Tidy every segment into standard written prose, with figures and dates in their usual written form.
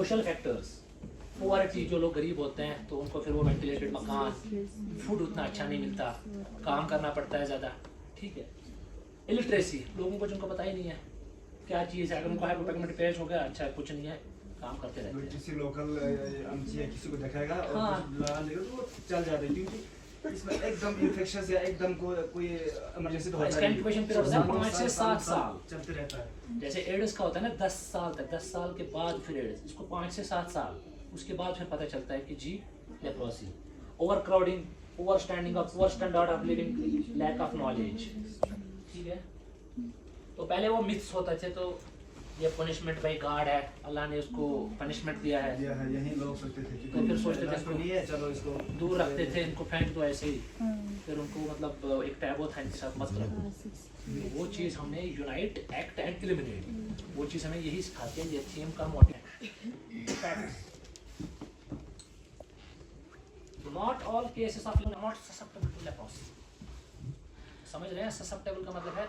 Social factors, poverty, जो लोग गरीब होते हैं तो उनको फिर वो वेंटिलेटेड मकान, फूड उतना अच्छा नहीं मिलता, काम करना पड़ता है ज़्यादा, ठीक है। इलिटरेसी, लोगों को जिनको पता ही नहीं है क्या चीज़ है, अगर उनको हाइपोपिगमेंटेड पेज हो गया, अच्छा कुछ नहीं है, काम करते रहते हैं। किसी लोकल आमची या किसी को दिखाएगा और हाँ। लगा देगा तो वो चल जाता है, क्योंकि इसमें एकदम इन्फेक्शन या एकदम कोई इमरजेंसी तो होता इसका नहीं। इंक्यूबेशन पीरियड होता है 5 से 7 साल। चलते रहता है। जैसे एड्स का होता है ना 10 साल तक, 10 साल के बाद फिर एड्स, इसको 5 से 7 साल, उसके बाद फिर पता चलता है कि जी leprosy. Over crowding, over standing up, poor standard of living, lack of knowledge, ठीक है। तो पहले वो मिथ्स होते थे, तो ये पनिशमेंट बाय गॉड है, अल्लाह ने उसको पनिशमेंट दिया है, यही लोग सोचते थे कि तो फिर सोचते थे इसको नहीं है, चलो इसको दूर रखते थे, इनको फेंक दो ऐसे ही, फिर उनको मतलब एक टैबू था इनके साथ मत रखो। वो चीज़ हमने यूनाइट, एक्ट एंड एलिमिनेट, वो चीज़ हमें यही सिखाती है, ये थीम का motive. Not all cases of not susceptible to leprosy, समझ रहे हैं? ससेप्टेबल का मतलब है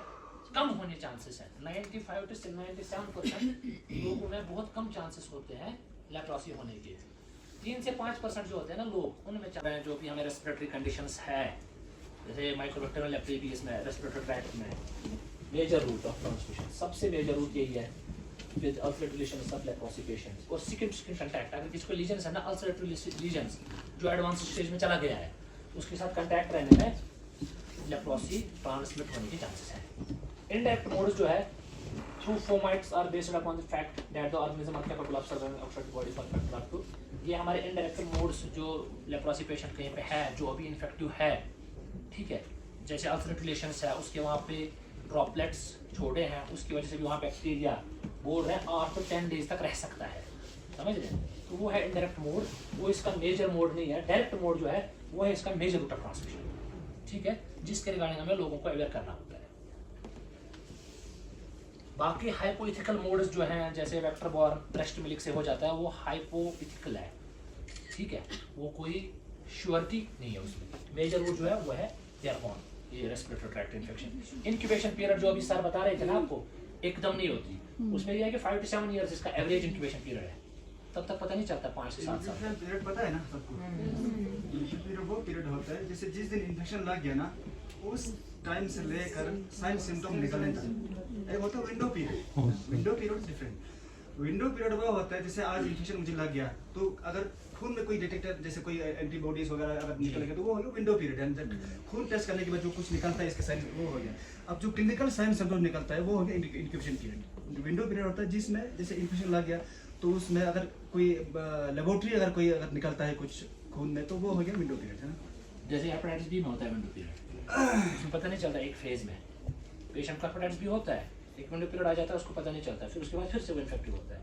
कम होने चांसेस है, 95 से 97% लोगों में बहुत कम चांसेस होते हैं लेप्रोसी होने के। 3 से 5% जो होते हैं ना लोग, उनमें चाह रहे हैं जो भी हमें रेस्पिरेटरी कंडीशंस है, जैसे माइकोबैक्टीरियल लेप्रोसी में, रेस्पिरेटरी ट्रैक्ट में, मेजर रूट ऑफ ट्रांसमिशन, सबसे मेजर रूट यही है with ulceratory lesions of leprosy patients. और स्किन टू स्किन कांटेक्ट, अगर किसी को लीजन्स है ना, अल्सरेटरी लीजन्स जो एडवांस स्टेज में चला गया है, उसके साथ कांटेक्ट रहने में लेप्रोसी ट्रांसमिट होने के चांसेस हैं। इनडायरेक्ट मोड्स जो है, through fomites are based upon the fact that the organism are capable of surviving outside the body for factor up to, ये हमारे इनडायरेक्ट मोड्स जो लेप्रोसी पेशेंट कहीं पे है जो अभी इन्फेक्टिव है, ठीक है, जैसे अल्सरेटरी रिलेशंस है, उसके वहाँ पे ड्रॉपलेट्स छोड़े हैं, उसकी वजह से भी वहाँ बैक्टीरिया बोल रहे हैं 8 to 10 डेज तक रह सकता है, समझ रहे हैं? तो वो है इनडायरेक्ट मोड, वो इसका मेजर मोड नहीं है। डायरेक्ट मोड जो है वो है इसका मेजर रूट ऑफ ट्रांसमिशन, ठीक है, जिसके रिगार्डिंग हमें लोगों को अवेयर करना होता है। बाकी हाइपोइथिकल मोड्स जो हैं, जैसे वेक्टर बॉर्न ब्रेस्ट मिल्क से हो जाता है, वो हाइपोइथिकल है, ठीक है, वो कोई श्योरिटी नहीं है उसमें। मेजर रूट जो है वो है एयरबॉर्न, ये respiratory tract infection. Incubation period जो अभी सर बता रहे थे ना आपको, एकदम नहीं होती, उसमें यह है कि 5 to 7 ईयर्स इसका एवरेज इंक्यूबेशन पीरियड है, तब तक पता नहीं चलता 5 से 7 साल। पीरियड पता है ना सबको? पीरियड वो पीरियड होता है जैसे जिस दिन इन्फेक्शन लग गया ना, उस टाइम से लेकर साइन सिम्टम निकलने तक एक होता है window period. Window period different. Window period वो होता है जैसे आज इन्फेक्शन मुझे लग गया, तो अगर खून में कोई डिटेक्टर जैसे कोई एंटीबॉडीज वगैरह अगर निकलेगा तो वो हो गया विंडो पीरियड, यानी खून टेस्ट करने के बाद जो कुछ निकलता है इसके साइन वो हो गया। अब जो क्लिनिकल साइन सिम्टम निकलता है वो हो गया इंक्यूबेशन पीरियड। विंडो पीरियड होता है जिसमें जैसे इन्फेक्शन लग गया तो उसमें अगर कोई लेबोरेटरी अगर कोई अगर निकलता है कुछ खून में तो वो हो गया विंडो पीरियड, है ना। जैसे हेपेटाइटिस बी में होता है विंडो पीरियड, उसमें पता नहीं चलता एक फेज में, पेशेंट का हेपेटाइटिस बी होता है, एक विंडो पीरियड आ जाता है, उसको पता नहीं चलता, फिर उसके बाद फिर से वो इन्फेक्टिव होता है।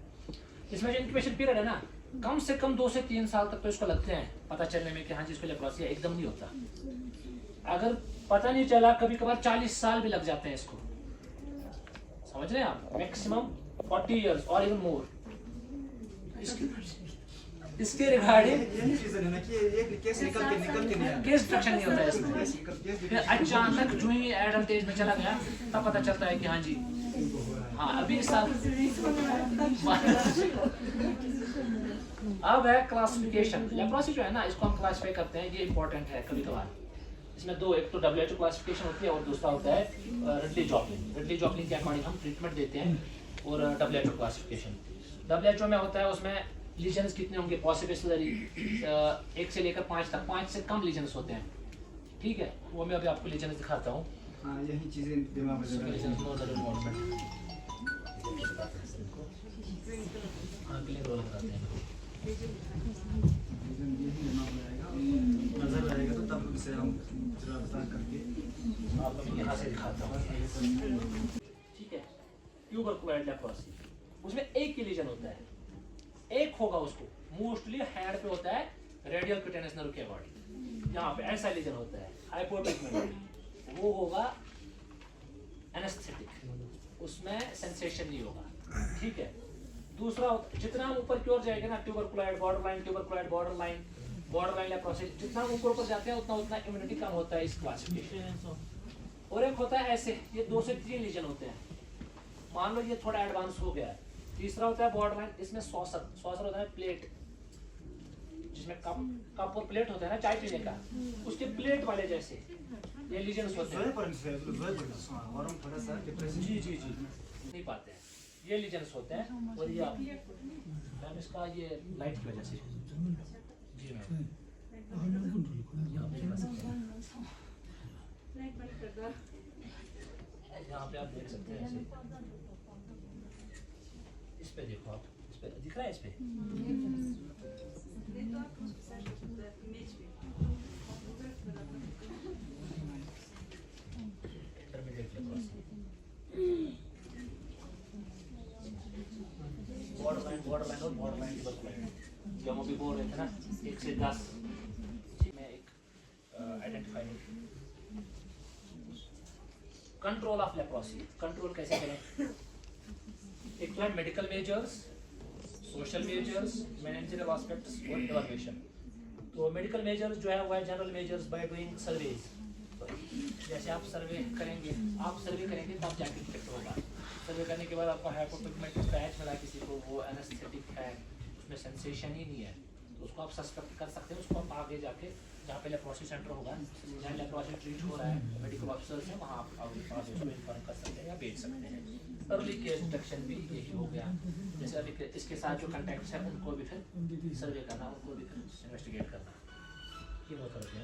इसमें जो इंक्यूबेशन पीरियड है ना, कम से कम 2 से 3 साल तक तो इसको लगते हैं पता चलने में कि हाँ जी इसको लेप्रोसी है, एकदम नहीं होता। अगर पता नहीं चला, कभी कभार 40 साल भी लग जाते हैं इसको, समझ रहे हैं आप, मैक्सिमम 40 इयर्स और इवन मोर। इसके रिगार्डिंग यही रीजन है ना कि एक केस निकल के नहीं आया, केस डिटेक्शन नहीं होता है इसमें, फिर अचानक जो ही एडल्ट एज में चला गया तब पता चलता है कि हाँ जी, हाँ अभी इस साल। अब है क्लासिफिकेशन। लेप्रोसी जो है ना, इसको हम क्लासिफाई करते हैं, ये इंपॉर्टेंट है कभी कभार। इसमें दो, एक तो WHO क्लासिफिकेशन होती है और दूसरा होता है रिडली जॉपलिन। रिडली जॉपलिन के अकॉर्डिंग हम ट्रीटमेंट देते हैं, और WHO क्लासिफिकेशन WHO में होता है, उसमें लीजन्स कितने होंगे पॉसिबिलिटी 1 से लेकर 5 तक, 5 से कम लीजन्स होते हैं, ठीक है, वो मैं अभी आपको लीजन्स दिखाता हूँ। हाँ यही चीजें दिमाग में चल रही हैं। नजर आएगा तो तब उसे हम जरा बता करके आपको यहाँ से दिखाता हूँ, ठीक है। ट्यूबरकुलोसिस लेप्रोसी, उसमें एक ही लीजन होता है, एक होगा उसको, मोस्टली हैंड पे होता है, रेडियल क्यूटेनस नर्व के अकॉर्डिंग, यहाँ पे ऐसा लीजन होता है, हाइपोपिगमेंटेड, वो होगा एनेस्थेटिक, उसमें सेंसेशन नहीं होगा, ठीक है। दूसरा जितना हम ऊपर की ओर जाएंगे ना, tuberculosis borderline, tuberculosis borderline, borderline leprosy, जितना ऊपर जाते हैं उतना उतना इम्यूनिटी कम होता है इस क्लासिफिकेशन। और एक होता है ऐसे, ये 2 से 3 लीजन होते हैं। मान लो ये थोड़ा एडवांस हो गया है, तीसरा होता है बॉर्डर लाइन, इसमें सॉसर, सॉसर होता है प्लेट, जिसमें कप और प्लेट होता है ना चाय पीने का, उसके प्लेट वाले जैसे ये लीजन्स होते हैं। थोड़ा सा डिप्रेशन जी जी जी नहीं पाते हैं, ये लीजन्स होते हैं। और ये मैम इसका ये लाइट की वजह से जी मैम यहाँ पे आप देख सकते हैं ऐसे, इस पे देखो आप, इस पे दिख रहा है, इस पे बॉर्डर लाइन और बॉर्डर लाइन की बात जो हम अभी बोल रहे थे ना 1 से 10 में एक identify. Control of leprosy, control कैसे करें? एक तो है medical measures, social measures, managerial aspects और इवैल्यूएशन। तो मेडिकल मेजर्स जो है वो है general measures by doing surveys. जैसे आप सर्वे करेंगे तब जाके डिटेक्ट होगा। सर्वे करने के बाद आपको हाइपोपिगमेंटेड पैच मिला किसी को, वो एनेस्थेटिक है, उसमें सेंसेशन ही नहीं है, तो उसको आप सस्पेक्ट कर सकते हैं। उसको आप आगे जाके जहाँ पे लेप्रोसी सेंटर होगा, जहाँ लेप्रोसी ट्रीट हो रहा है, मेडिकल ऑफिसर्स हैं, वहाँ आप उसको इन्फॉर्म कर सकते हैं या भेज सकते हैं। अर्ली केस डिटेक्शन भी यही हो गया। जैसे अभी इसके साथ जो कॉन्टैक्ट्स हैं उनको भी फिर सर्वे करना, उनको भी फिर इन्वेस्टिगेट करना, ये बहुत फर्क है।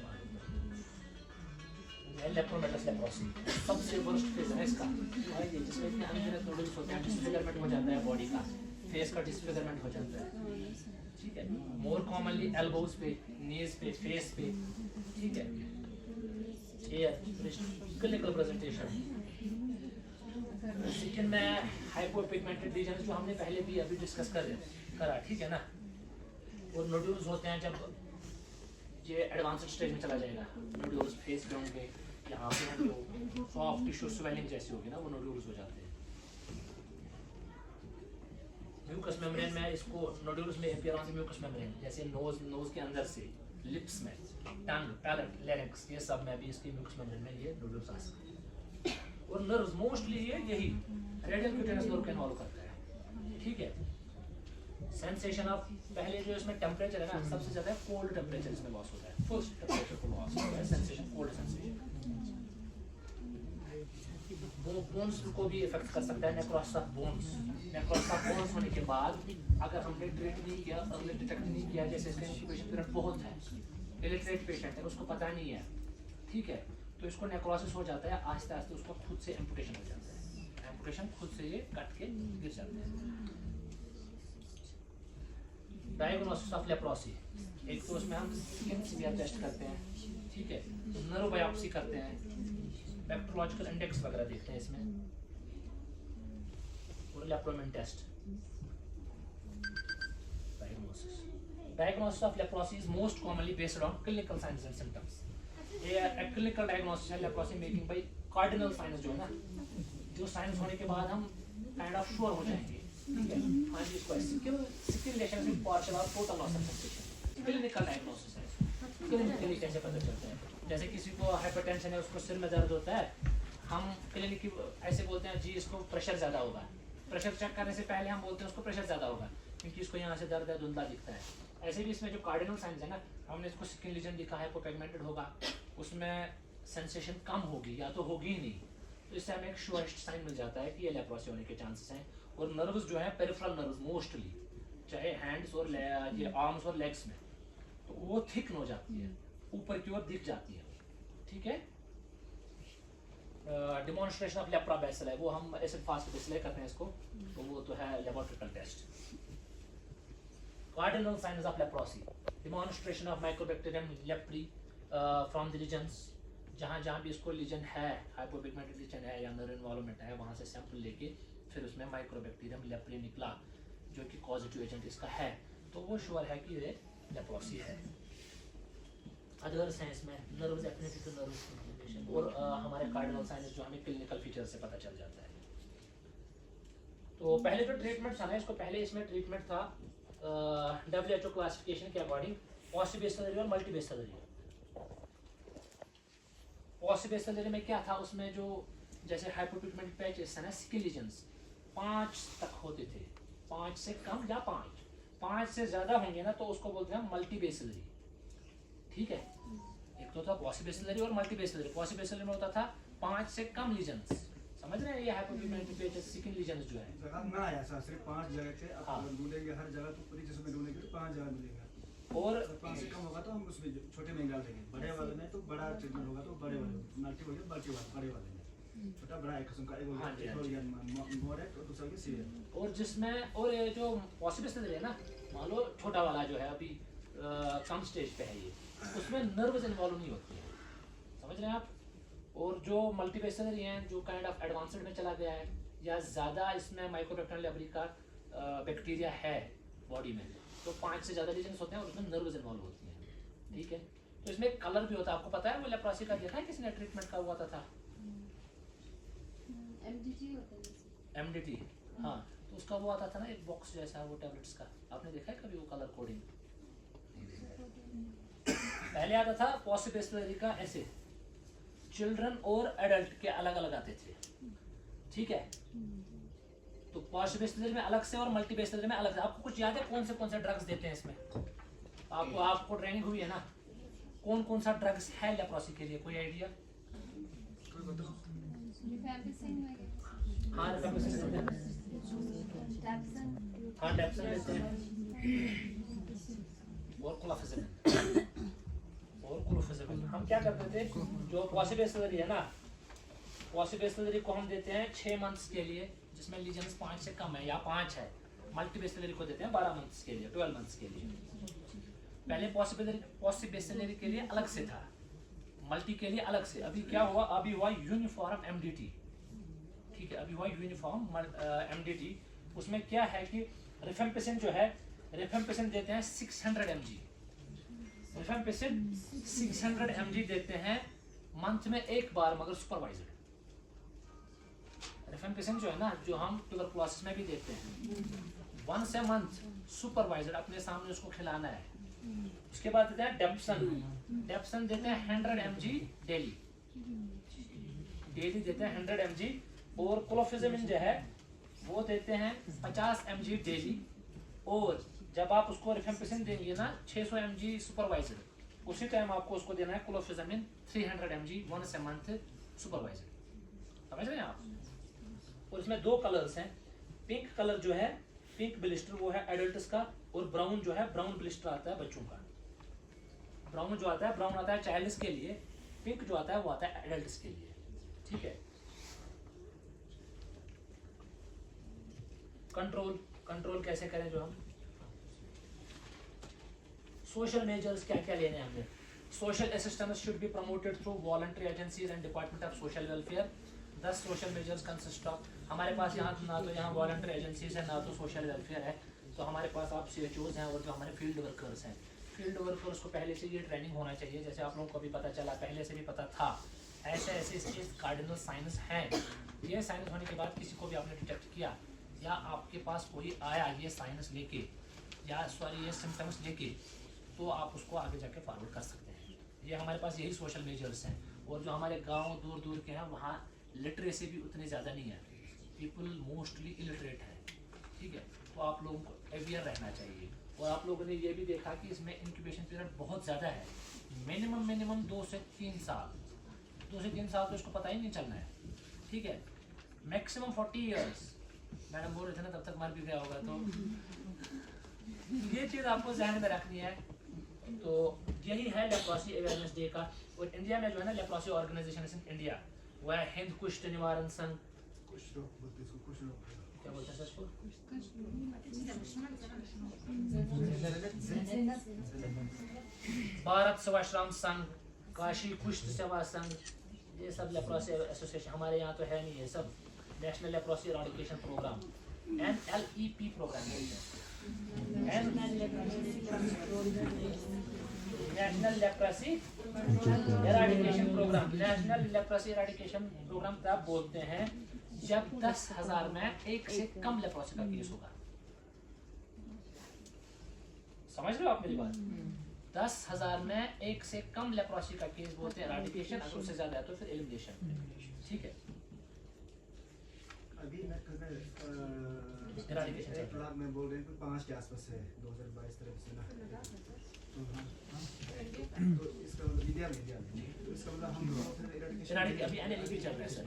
लेप्रोमेटस लेप्रोसी सबसे वर्स्ट केस है इसका, जिसमें इतने अनगिनत नोडल्स होते हैं, डिसफिगरमेंट हो जाता है बॉडी का, फेस का डिसफिगरमेंट हो जाता है, ठीक है। मोर कॉमनली एल्बोज पे, नीज पे, फेस पे, ठीक है। क्लिनिकल प्रेजेंटेशन स्किन में हाइपोपिगमेंटेड रीजन जो हमने पहले भी अभी डिस्कस करा, ठीक है ना। और नोड्यूल्स होते हैं जब ये एडवांस्ड स्टेज में चला जाएगा, नोड्यूल्स फेस पे होंगे, यहाँ पे जो सॉफ्ट टिश्यू स्वेलिंग जैसी होगी ना, वो नोड्यूल्स हो जाते हैं। म्यूकस मेम्ब्रेन में इसको नोड्यूल्स में अपीयरेंस म्यूकस मेम्ब्रेन, जैसे नोज के अंदर से, लिप्स में, टंग, पैलेट, लैरिंक्स, ये सब में भी इसकी म्यूकस मेम्ब्रेन में ये नोड्यूल्स आ सकते हैं। और नर्व्स मोस्टली ये यही रेडियल क्यूटेनस नर्व को इन्वॉल्व करता है, ठीक है। सेंसेशन ऑफ पहले जो इसमें टेम्परेचर है ना, सबसे ज्यादा कोल्ड टेम्परेचर इसमें लॉस होता है, फर्स्ट टेम्परेचर को लॉस होता है, सेंसेशन कोल्ड सेंसेशन। वो बोन्स को भी इफेक्ट कर सकता है, necrosis of bones. Necrosis of bones होने के बाद अगर हमने ट्रीट नहीं किया, अर्ली डिटेक्ट नहीं किया, जैसे इसका इंक्यूबेशन पीरियड बहुत है, इलिटरेट पेशेंट है, उसको पता नहीं है, ठीक है, तो इसको नेक्रोसिस हो जाता है, आहिस्ते आहिस्ते उसको खुद से एम्पुटेशन हो जाता है, एम्पुटेशन खुद से ये कट के गिर जाते हैं। डायग्नोसिस ऑफ लेप्रोसी, एक तो उसमें हम स्किन स्मीयर टेस्ट करते हैं, ठीक है, नर्व बायोप्सी करते हैं, बैक्टीरियोलॉजिकल इंडेक्स वगैरह देखते हैं इसमें, और lepromin test. Diagnosis of leprosy is most commonly based on clinical signs and symptoms. ये क्लिनिकल डायग्नोसिस है leprosy making by cardinal signs, जो है ना, जो साइंस होने के बाद हम काइंड ऑफ श्योर हो जाएंगे, ठीक है। हाँ जी, इसको स्किन लेशन विद पार्शियल और total loss of sensation clinical diagnosis है। क्लिनिकली कैसे पता चलता है? जैसे किसी को हाइपरटेंशन है, उसको सिर में दर्द होता है, हम क्लिनिक ऐसे बोलते हैं जी इसको प्रेशर ज़्यादा होगा। प्रेशर चेक करने से पहले हम बोलते हैं उसको प्रेशर ज़्यादा होगा, क्योंकि इसको यहाँ से दर्द है, धुंधला दिखता है। ऐसे भी इसमें जो कार्डिनल साइंस है ना, हमने इसको स्किन लीजन दिखा है, हाइपोपिगमेंटेड होगा, उसमें सेंसेशन कम होगी या तो होगी ही नहीं, तो इससे हमें एक श्योरेस्ट साइन मिल जाता है कि ये लेप्रोसी होने के चांसेस हैं। और नर्व्स जो है पेरिफेरल नर्व्स मोस्टली, चाहे हैंड्स और ये आर्म्स और लेग्स में, तो वो थिक हो जाती है, ऊपर की ओर दिख जाती है, ठीक है। डिमॉन्स्ट्रेशन ऑफ लेप्रा बेसिल है, वो हम एसिड फास्ट बेसिल करते हैं इसको, तो वो तो है laboratory test. Cardinal signs of leprosy, demonstration of mycobacterium leprae from the regions, जहाँ भी इसको लीजन है, हाइपोपिगमेंटेड लीजन है या नर्व इन्वॉल्वमेंट है, वहाँ से सैंपल लेके फिर उसमें माइक्रोबैक्टीरियम लेप्री निकला जो कि कॉजेटिव एजेंट इसका है, तो वो श्योर है कि ये लेप्रोसी है। अदर्स हैं इसमें नर्व्स एफिनिटी टू नर्व्स और हमारे कार्डिनल साइंस जो हमें क्लिनिकल फीचर से पता चल जाता है। तो पहले जो ट्रीटमेंट था ना, इसको पहले इसमें ट्रीटमेंट था WHO क्लासिफिकेशन के अकॉर्डिंग पॉसिबेस सर्जरी और मल्टीबेस सर्जरी। पॉसिबेस सर्जरी में क्या था, उसमें जो जैसे हाइपोपिगमेंटेड पैचेस है ना, स्किन लीजन्स 5 तक होते थे, 5 से कम या 5 से ज्यादा होंगे ना तो उसको बोलते हैं मल्टी बेसिलरी। ठीक है, एक तो था पॉसिबेसिलरी और मल्टी बेसिलरी। पॉसिबेसिलरी में होता था 5 से कम लीजन्स, समझ रहे हैं, ये हाइपोपिगमेंटेड स्किन लीजन्स जो है। जगह ना आया सर, सिर्फ 5 जगह थे, अब हाँ। ढूंढेंगे हर जगह तो पूरी जिसमें ढूंढेंगे 5 जगह मिलेगा। और 5 से कम होगा तो हम उसमें छोटे में डाल देंगे, बड़े वाले में तो बड़ा ट्रीटमेंट होगा तो बड़े वाले, मल्टी हो गया मल्टी वाले, बड़े वाले में छोटा बड़ा एक किस्म का, एक हो हाँ जी, गया, एक हो गया मॉडरेट और दूसरा हो गया सीवियर। और जिसमें और ये जो पॉसिबेसिलरी है ना, मान लो छोटा वाला जो है अभी कम स्टेज पे है ये, उसमें नर्व्स इन्वॉल्व नहीं होती है, समझ रहे हैं आप। और जो मल्टीपेसिलरी हैं जो काइंड ऑफ एडवांस्ड में चला गया है या ज़्यादा इसमें माइक्रोबैक्टीरियल लेबरी का बैक्टीरिया है बॉडी में, तो 5 से ज़्यादा लीजन्स होते हैं और उसमें नर्व्स इन्वॉल्व होती हैं। ठीक है, तो इसमें कलर भी होता है, आपको पता है वो लेप्रोसी का देखा है किसी ने ट्रीटमेंट का हुआ था एमडीटी होता है जैसे। एमडीटी। हाँ, तो उसका वो आता था ना एक बॉक्स जैसा वो टैबलेट्स का, आपने देखा है कभी वो कलर कोडिंग? पहले आता था पॉसिबेसिलरी का ऐसे, चिल्ड्रन और एडल्ट के अलग अलग आते थे। ठीक है, तो पॉसिबेसिलरी में अलग से और मल्टीपेसिलरी में अलग से। आपको कुछ याद है कौन से ड्रग्स देते हैं इसमें? आपको ट्रेनिंग हुई है ना, कौन सा ड्रग्स है लेप्रोसी के लिए, कोई आइडिया? रिफैम्पिसिन वगैरह। हाँ, रिफैम्पिसिन देते हैं। टैप्सन। हाँ, टैप्सन देते हैं और क्लोफेज़िमिन। हम क्या करते थे, जो पॉसिबेसिलरी है ना, पॉसिबेसिलरी को हम देते हैं 6 मंथ्स के लिए, जिसमें लीजन्स 5 से कम है या 5 है। मल्टीपेसिलरी को देते हैं 12 मंथ्स के लिए, 12 मंथ्स के लिए। पहले पॉसिबेसिलरी के लिए अलग से था, मल्टी के लिए अलग से। अभी क्या हुआ, अभी हुआ यूनिफॉर्म एमडीटी। ठीक है, अभी हुआ यूनिफॉर्म एमडीटी। उसमें क्या है कि रिफेम्पिसिन जो है, रिफेम्पिसिन देते हैं 600 mg। रिफेम्पिसिन 600 mg देते हैं मंथ में एक बार, मगर सुपरवाइज्ड। रिफेम्पिसिन जो है ना, जो हम ट्यूबरकुलोसिस में भी देते हैं, 1 मंथ सुपरवाइज्ड, अपने सामने उसको खिलाना है। उसके बाद देते हैं डेप्सन। डेप्सन देते हैं 100 mg डेली देते हैं 100 mg। और क्लोफेज़िमिन जो है वो देते हैं 50 mg डेली। और जब आप उसको रिफेम्पिसिन देंगे ना 600 mg सुपरवाइज्ड, उसी टाइम आपको उसको देना है क्लोफेज़िमिन 300 mg 1 मंथ सुपरवाइज्ड। समझ रहे हैं आप? और इसमें 2 कलर्स हैं। पिंक कलर जो है, पिंक ब्लिस्टर, वो है एडल्ट्स का, और ब्राउन जो है, ब्राउन ब्लिस्टर आता है बच्चों का। ब्राउन जो आता है, ब्राउन आता है चाइल्ड्स के लिए, पिंक जो आता है वो आता है एडल्ट्स के लिए। ठीक है, कंट्रोल कैसे करें जो हम, सोशल मेजर्स क्या क्या लेने हैं हमने। Social assistance should be promoted through voluntary agencies and department of social welfare. 10 social measures consist of, हमारे पास यहाँ ना तो यहाँ वॉलंटरी एजेंसीज है ना तो सोशल वेलफेयर है, तो हमारे पास आप CHOs हैं और जो हमारे फील्ड वर्कर्स हैं। फील्ड वर्कर्स को पहले से ये ट्रेनिंग होना चाहिए, जैसे आप लोगों को भी पता चला, पहले से भी पता था, ऐसे इसके कार्डिनल साइंस हैं। ये साइंस होने के बाद किसी को भी आपने डिटेक्ट किया या आपके पास कोई आया ये साइंस लेके या ये सिम्टम्स लेके, तो आप उसको आगे जाके फॉरवर्ड कर सकते हैं। ये हमारे पास यही सोशल मेजर्स हैं। और जो हमारे गांव दूर के हैं वहाँ लिटरेसी भी उतनी ज़्यादा नहीं है, पीपल मोस्टली इलिटरेट है। ठीक है, तो आप लोगों को अवेयर रहना चाहिए। और आप लोगों ने ये भी देखा कि इसमें इंक्यूबेशन पीरियड बहुत ज़्यादा है, मिनिमम 2 से 3 साल। 2 से 3 साल तो इसको पता ही नहीं चलना है। ठीक है, मैक्सिमम 40 ईयर्स मैडम बोल रहे थे ना, तब तक मर भी गया होगा। तो ये चीज़ आपको जहन में रखनी है। तो यही है लेप्रोसी अवेयरनेस डे का। और इंडिया में जो है ना लेप्रोसी ऑर्गेनाइजेशन इन इंडिया, वह हिंद कुष्ठ निवारण संघ, क्या बोलते हैं सर इसको, भारत सेवाश्रम संघ, काशी कुष्ठ सेवा संघ, ये सब लेप्रोसी एसोसिएशन हमारे यहाँ तो है नहीं। ये सब national leprosy eradication programme, NLEP programme बोलते हैं। National leprosy eradication programme, national leprosy eradication programme तब बोलते हैं जब 10,000 में 1 से कम लेप्रोसी का केस होगा। समझ रहे हो आप मेरी बात? 10,000 में 1 से कम लेप्रोसी का केस बोलते हैं इराडिकेशन, अगर उससे ज्यादा है तो फिर एलिमिनेशन। ठीक है, अभी मैं Eradication चल 1 लाख में बोल रहे हैं कि 5 के आसपास है 2022 तरफ से ना। तो इसका मतलब इंडिया में तो इसका मतलब हम फिर Eradication अभी NLP चल रहा है सर,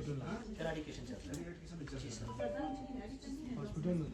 eradication चल रहा है। eradication में चल जी रहा है। सर।